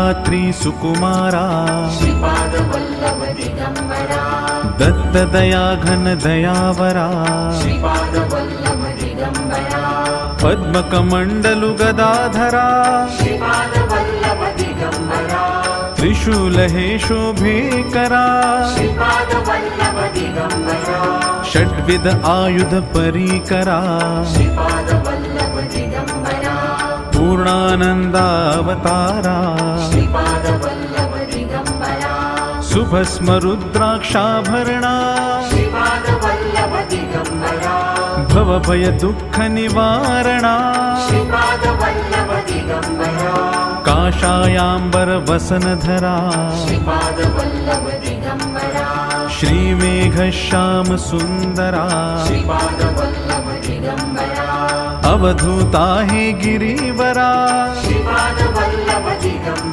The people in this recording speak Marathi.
गात्री सुकुमारा श्रीपाद वल्लभ दिगंबरा दत्तदया घन दयावरा श्रीपाद वल्लभ दिगंबरा पद्मकमण्डलु गदाधरा श्रीपाद वल्लभ दिगंबरा त्रिशूल हे शोभेकरा श्रीपाद वल्लभ दिगंबरा षड्विध आयुध परीकरा श्रीपाद वल्लभ दिगंबरा पूर्णानन्दावतारा श्रीपाद वल्लभ दिगंबरा सुभस्म रुद्राक्षाभरणा श्रीपाद वल्लभ दिगंबरा भवभय दुःख निवारणा श्रीपाद वल्लभ दिगंबरा काषायाम्बर वसनधरा श्रीपाद वल्लभ दिगंबरा श्रीमेघश्याम सुन्दरा श्रीपाद वल्लभ दिगंबरा अवधूता हे गिरिवरा श्रीपाद वल्लभ दिगंबरा।